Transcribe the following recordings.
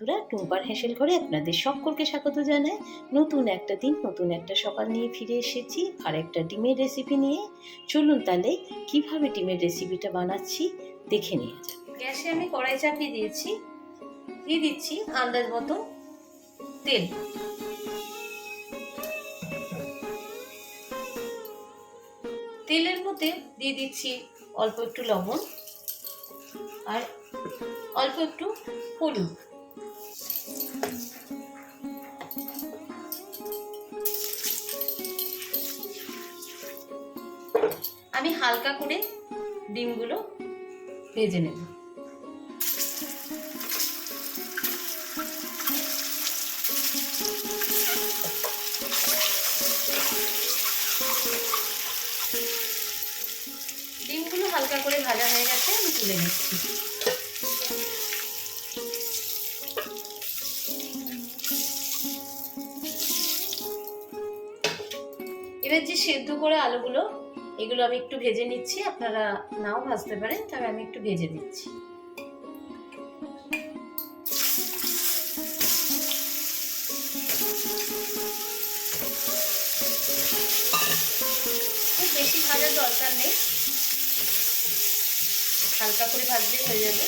বন্ধুরা, টুম্পার হেসেল ঘরে আপনাদের সকলকে স্বাগত জানাই। নতুন একটা দিন, নতুন একটা সকাল নিয়ে ফিরে এসেছি আর একটা ডিমের রেসিপি নিয়ে। চলুন তাহলে কিভাবে ডিমের রেসিপিটা বানাচ্ছি দেখে নিয়ে যান। গ্যাসে আমি কড়াই চাপিয়ে দিয়েছি, দিয়ে দিচ্ছি আন্দাজ মতো তেল। তেলের মধ্যে দিয়ে দিচ্ছি অল্প একটু লবণ আর অল্প একটু হলুদ। আমি হালকা করে ডিমগুলো ভেজে নেব। ডিমগুলো হালকা করে ভাজা হয়ে গেছে, আমি তুলে নিচ্ছি। এবার যে সেদ্ধ করে আলুগুলো, এগুলো আমি একটু ভেজে নিচ্ছি। আপনারা নাও ভাজতে পারেন, তবে আমি একটু ভেজে দিচ্ছি। খুব বেশি ভাজার দরকার নেই, হালকা করে ভাজলে হয়ে যাবে।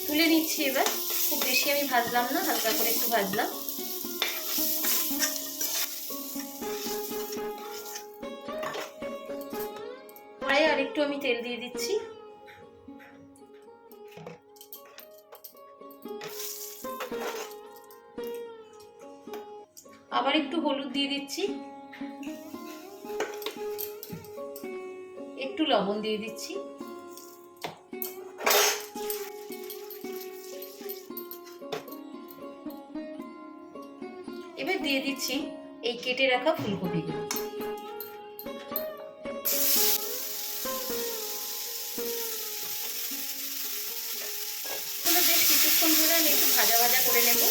তুলে নিচ্ছি এবার। খুব বেশি আমি ভাজলাম না, হালকা করে একটু ভাজলাম। কড়াইয়ে আর একটু আমি তেল দিয়ে দিচ্ছি। আবার একটু হলুদ দিয়ে দিচ্ছি, একটু লবণ দিয়ে দিচ্ছি। এবার দিয়ে দিচ্ছি এই কেটে রাখা ফুলকপিগুলো। বেশ কিছুক্ষণ ধরে আমি একটু ভাজা ভাজা করে নেব,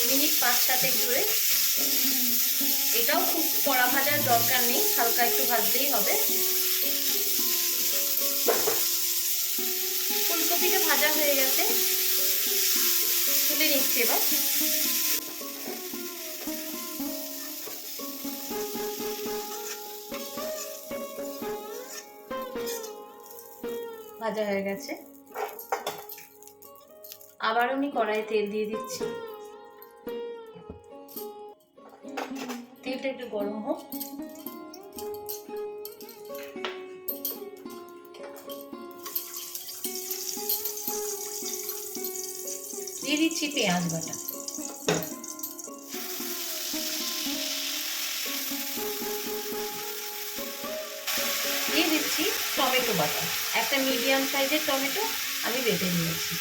মিনিট 5-7 ধরে। এটাও খুব কড়া ভাজার দরকার নেই, হালকা একটু ভাজলেই হবে। ফুলকপিটা ভাজা হয়ে গেছে, তুলে নিচ্ছি এবার। ভাজা হয়ে গেছে। আবার আমি কড়াইয়ে তেল দিয়ে দিচ্ছি। তেলটা একটু গরম হোক। দিয়ে দিচ্ছি পেঁয়াজ বাটা। দিয়ে দিচ্ছি টমেটো বাটা। একটা মিডিয়াম সাইজের টমেটো আমি বেটে নিয়েছি।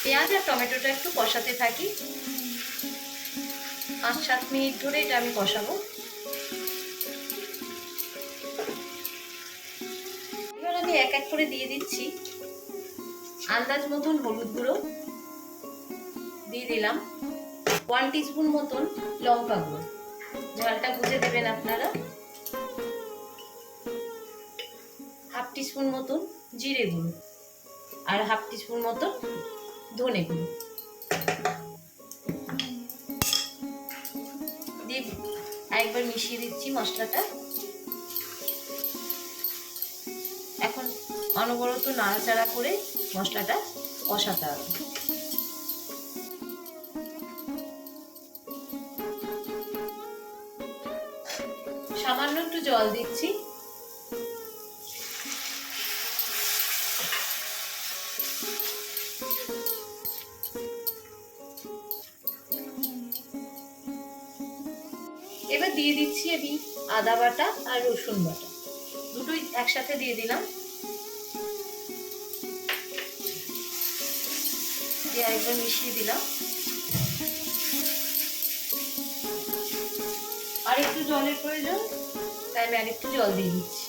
পেঁয়াজ আর টমেটোটা একটু কষাতে থাকি, 5-7 মিনিট ধরে এটা আমি কষাবো। এবার আমি এক এক করে দিয়ে দিচ্ছি আন্দাজ মতন হলুদ গুঁড়ো, দিয়ে দিলাম 1 টিস্পুন মতন লঙ্কা গুঁড়ো। ঝালটা বুঝে দেবেন আপনারা। 1/2 টিস্পুন মতন জিরে গুঁড়ো আর 1/2 টিস্পুন মতন ধনে গুঁড়ো দিয়ে একবার মিশিয়ে দিচ্ছি মশলাটা। এখন অনবরত নাড়াচাড়া করে মশলাটা কষাতে হবে। সামান্য একটু জল দিচ্ছি। এবার দিয়ে দিচ্ছি আমি আদা বাটা আর রসুন বাটা, দুটোই একসাথে দিয়ে দিলাম। দিয়ে একবার মিশিয়ে দিলাম। আর একটু জলের প্রয়োজন, তাই আমি আর একটু জল দিয়ে দিচ্ছি।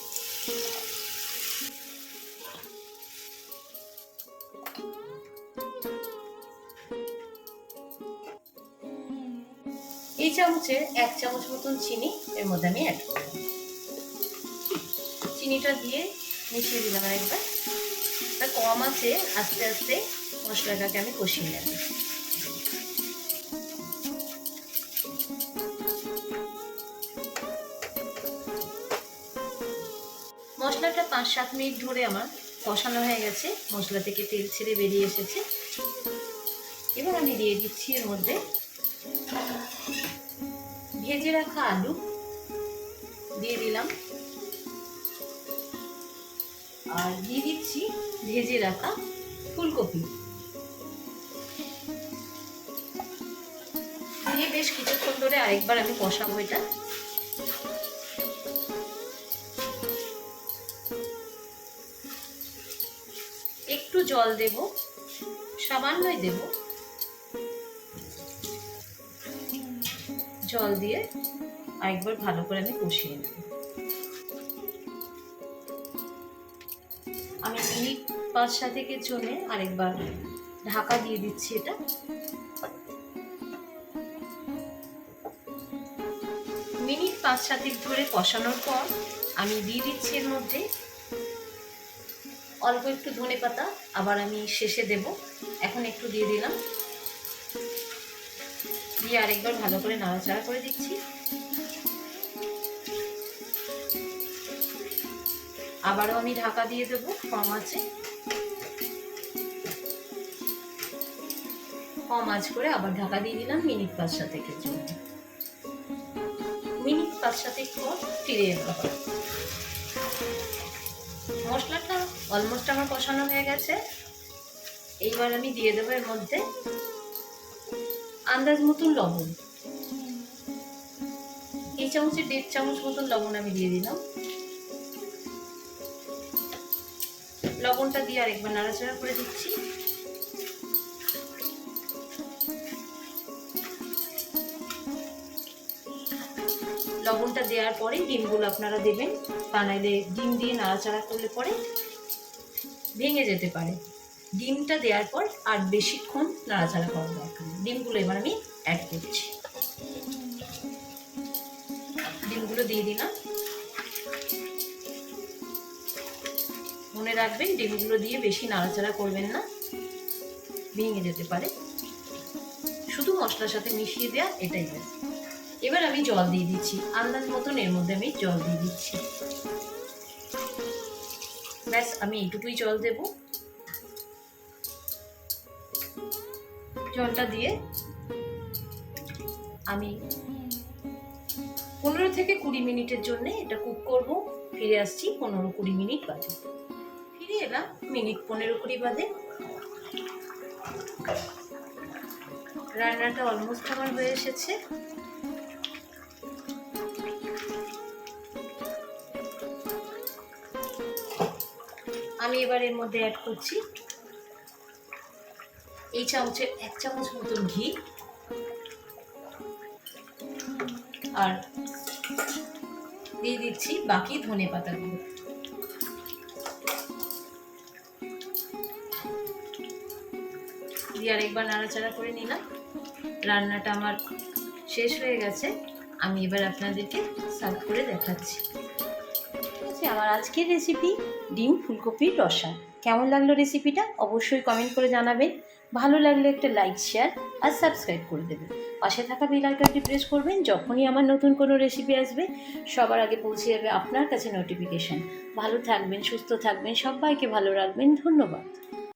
এই চামচে 1 চামচ মতন চিনি এর মধ্যে আমি অ্যাড করব। চিনিটা দিয়ে মিশিয়ে দিলাম একবার। তা কম আছে, আস্তে আস্তে মশলাটাকে আমি কষিয়ে নেব। মশলাটা 5-7 মিনিট ধরে আমার কষানো হয়ে গেছে, মশলা থেকে তেল ছেড়ে বেরিয়ে এসেছে। এবার আমি দিয়ে দিচ্ছি এর মধ্যে ভেজে রাখা আলু দিয়ে দিলাম, আর দিয়ে দিচ্ছি ভেজে রাখা ফুলকপি দিয়ে বেশ কিছুক্ষণ ধরে আরেকবার আমি কষাবো এটা। একটু জল দেব, সামান্যই দেব, জল দিয়ে আরেকবার ভালো করে আমি কষিয়ে নেব। আমি মিনিট 5-7 জন্য আরেকবার ঢাকা দিয়ে দিচ্ছি এটা। মিনিট 5-7 ধরে কষানোর পর আমি দিয়ে দিচ্ছি এর মধ্যে অল্প একটু ধনেপাতা, আবার আমি শেষে দেব। এখন একটু দিয়ে দিলাম, দিয়ে আরেকবার ভালো করে নাড়াচাড়া করে দিচ্ছি। আবারও আমি ঢাকা দিয়ে দেবো কম আঁচে, কম আঁচ করে আবার ঢাকা দিয়ে দিলাম মিনিট 5-7 জন্য। মিনিট 5-7 পর ফিরে এলাম। মশলাটা অলমোস্ট আমার কষানো হয়ে গেছে। এইবার আমি দিয়ে দেবো এর মধ্যে আন্দাজ মতন লবণ। এই চামচে 1.5 চামচ মতন লবণ আমি দিয়ে দিলাম। লবণটা দিয়ে আরেকবার নাড়াচাড়া করে দিচ্ছি। লবণটা দেওয়ার পরে ডিমগুলো আপনারা দেবেন, তা নাইলে ডিম দিয়ে নাড়াচাড়া করলে পরে ভেঙে যেতে পারে। ডিমটা দেওয়ার পর আর বেশিক্ষণ নাড়াচাড়া করার দরকার নেই। ডিমগুলো এবার আমি অ্যাড করছি। ডিমগুলো দিয়ে দিলাম। মনে রাখবেন ডিমগুলো দিয়ে বেশি নাড়াচাড়া করবেন না, ভেঙে যেতে পারে। শুধু মশলার সাথে মিশিয়ে দেওয়া, এটাই ব্যাস। এবার আমি জল দিয়ে দিচ্ছি, আন্দাজ মতন এর মধ্যে আমি জল দিয়ে দিচ্ছি। ব্যাস, আমি এইটুকুই জল দেব। জলটা দিয়ে আমি 15-20 মিনিটের জন্য এটা কুক করব। ফিরে আসছি 15-20 মিনিট বাদে। ফিরে এলাম মিনিট 15-20 বাদে। রান্নাটা অলমোস্ট আমার হয়ে এসেছে। আমি এবার এর মধ্যে অ্যাড করছি এই চামচের 1 চামচ মতন ঘি, আর দিয়ে দিচ্ছি বাকি ধনে পাতাগুলো। দিয়ে আরেকবার নাড়াচাড়া করে নিলাম। রান্নাটা আমার শেষ হয়ে গেছে। আমি এবার আপনাদেরকে সার্ভ করে দেখাচ্ছি। আমার আজকের রেসিপি ডিম ফুলকপির রসা। কেমন লাগলো রেসিপিটা অবশ্যই কমেন্ট করে জানাবেন। ভালো লাগলে একটা লাইক, শেয়ার আর সাবস্ক্রাইব করে দেবেন। পাশে থাকা বেল আইকনটি প্রেস করবেন, যখনই আমার নতুন কোনো রেসিপি আসবে সবার আগে পৌঁছে যাবে আপনার কাছে নোটিফিকেশান। ভালো থাকবেন, সুস্থ থাকবেন, সবাইকে ভালো রাখবেন। ধন্যবাদ।